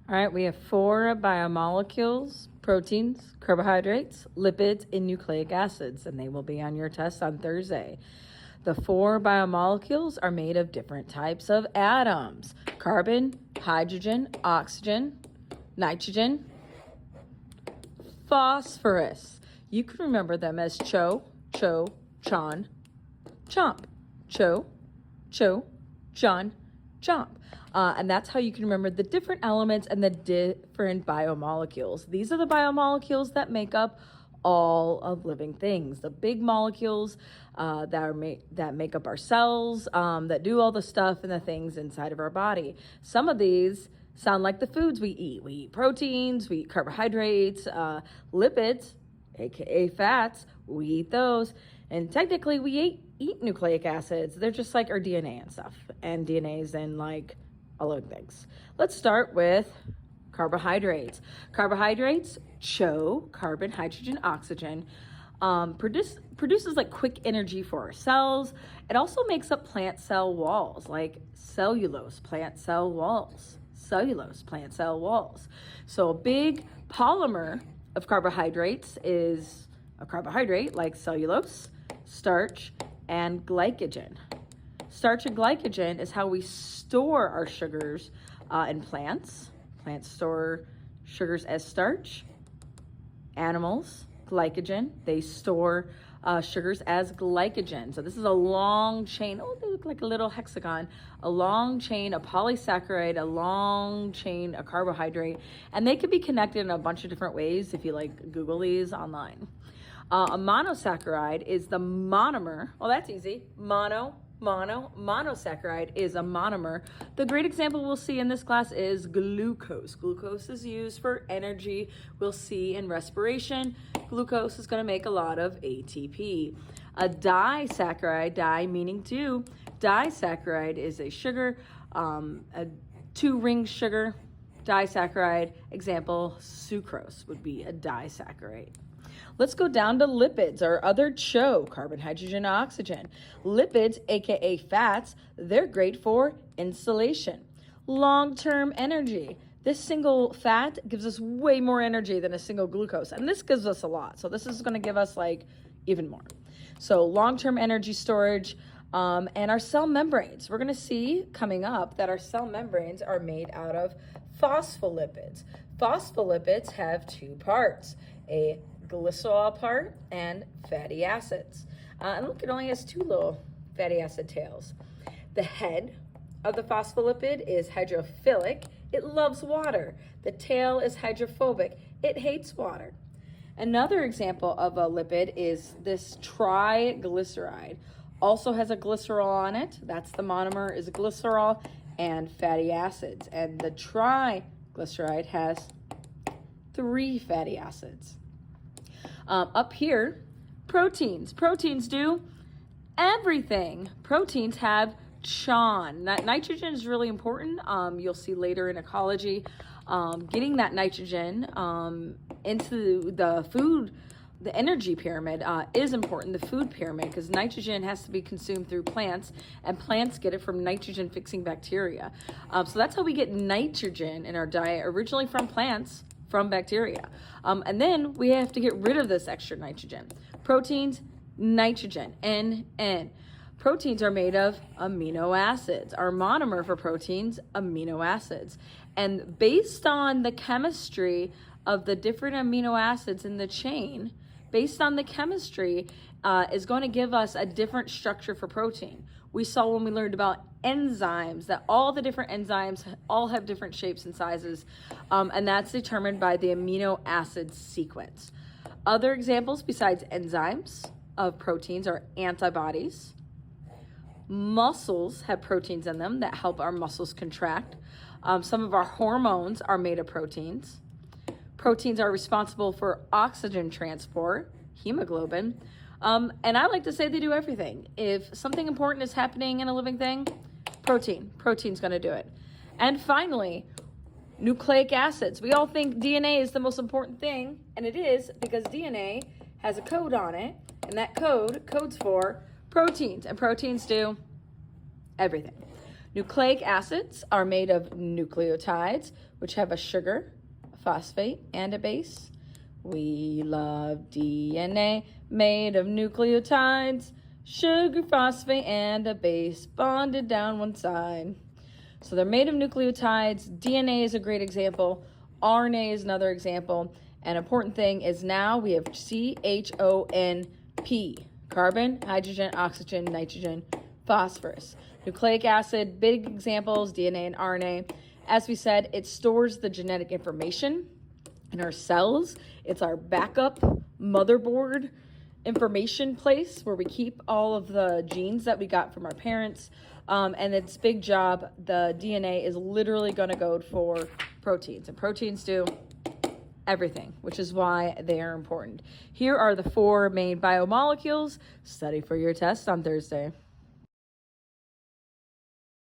All right, we have 4 biomolecules: proteins, carbohydrates, lipids, and nucleic acids, and they will be on your test on Thursday. The 4 biomolecules are made of different types of atoms: carbon, hydrogen, oxygen, nitrogen, phosphorus. You can remember them as CHO, CHON, CHOMP. CHO, CHON, CHOMP. And that's how you can remember the different elements and the different biomolecules. These are the biomolecules that make up all of living things. The big molecules that make up our cells, that do all the stuff and the things inside of our body. Some of these sound like the foods we eat. We eat proteins, we eat carbohydrates, lipids, aka fats, we eat those. And technically we eat nucleic acids. They're just like our DNA and stuff. And DNA's in like all of things. Let's start with carbohydrates. Carbohydrates, CHO, carbon, hydrogen, oxygen, produces like quick energy for our cells. It also makes up plant cell walls, like cellulose, plant cell walls. Cellulose, plant cell walls. So a big polymer of carbohydrates is a carbohydrate like cellulose, starch, and glycogen. Starch and glycogen is how we store our sugars in plants. Plants store sugars as starch. Animals, glycogen, they store sugars as glycogen. So this is a long chain. Oh, they look like a little hexagon. A long chain, a polysaccharide, a long chain, a carbohydrate. And they can be connected in a bunch of different ways if you like Google these online. A monosaccharide is the monomer. Well, that's easy. Monosaccharide is a monomer. The great example we'll see in this class is glucose. Glucose is used for energy. We'll see in respiration, glucose is going to make a lot of ATP. A disaccharide, di meaning two, disaccharide is a sugar, a 2-ring sugar. Disaccharide, example, sucrose would be a disaccharide. Let's go down to lipids, our other CHO, carbon, hydrogen, oxygen. Lipids, aka fats, they're great for insulation, long-term energy. This single fat gives us way more energy than a single glucose, and this gives us a lot. So this is going to give us like even more. So long-term energy storage, and our cell membranes. We're going to see coming up that our cell membranes are made out of phospholipids. Phospholipids have 2 parts, a glycerol part and fatty acids. And look, it only has 2 little fatty acid tails. The head of the phospholipid is hydrophilic. It loves water. The tail is hydrophobic. It hates water. Another example of a lipid is this triglyceride. Also has a glycerol on it. That's the monomer, is glycerol and fatty acids. And the triglyceride has 3 fatty acids. Up here, proteins. Proteins do everything. Proteins have CHON. Nitrogen is really important. You'll see later in ecology, getting that nitrogen into the food, the energy pyramid is important, the food pyramid, because nitrogen has to be consumed through plants, and plants get it from nitrogen-fixing bacteria. So that's how we get nitrogen in our diet, originally from plants, from bacteria. And then we have to get rid of this extra nitrogen. Proteins, nitrogen, N. Proteins are made of amino acids. Our monomer for proteins, amino acids. And based on the chemistry of the different amino acids in the chain, based on the chemistry, is going to give us a different structure for protein. We saw when we learned about enzymes that all the different enzymes all have different shapes and sizes, and that's determined by the amino acid sequence. Other examples besides enzymes of proteins are antibodies. Muscles have proteins in them that help our muscles contract. Some of our hormones are made of proteins. Proteins are responsible for oxygen transport, hemoglobin, and I like to say they do everything. If something important is happening in a living thing, protein's going to do it. And finally, nucleic acids. We all think DNA is the most important thing, and it is, because DNA has a code on it, and that code codes for proteins, and proteins do everything. Nucleic acids are made of nucleotides, which have a sugar, a phosphate, and a base. We love DNA made of nucleotides, sugar, phosphate, and a base bonded down one side. So they're made of nucleotides. DNA is a great example. RNA is another example. An important thing is now we have CHONP, carbon, hydrogen, oxygen, nitrogen, phosphorus. Nucleic acid, big examples, DNA and RNA. As we said, it stores the genetic information in our cells. It's our backup motherboard information place where we keep all of the genes that we got from our parents. And its big job, the DNA is literally going to go for proteins. And proteins do everything, which is why they are important. Here are the 4 main biomolecules. Study for your test on Thursday.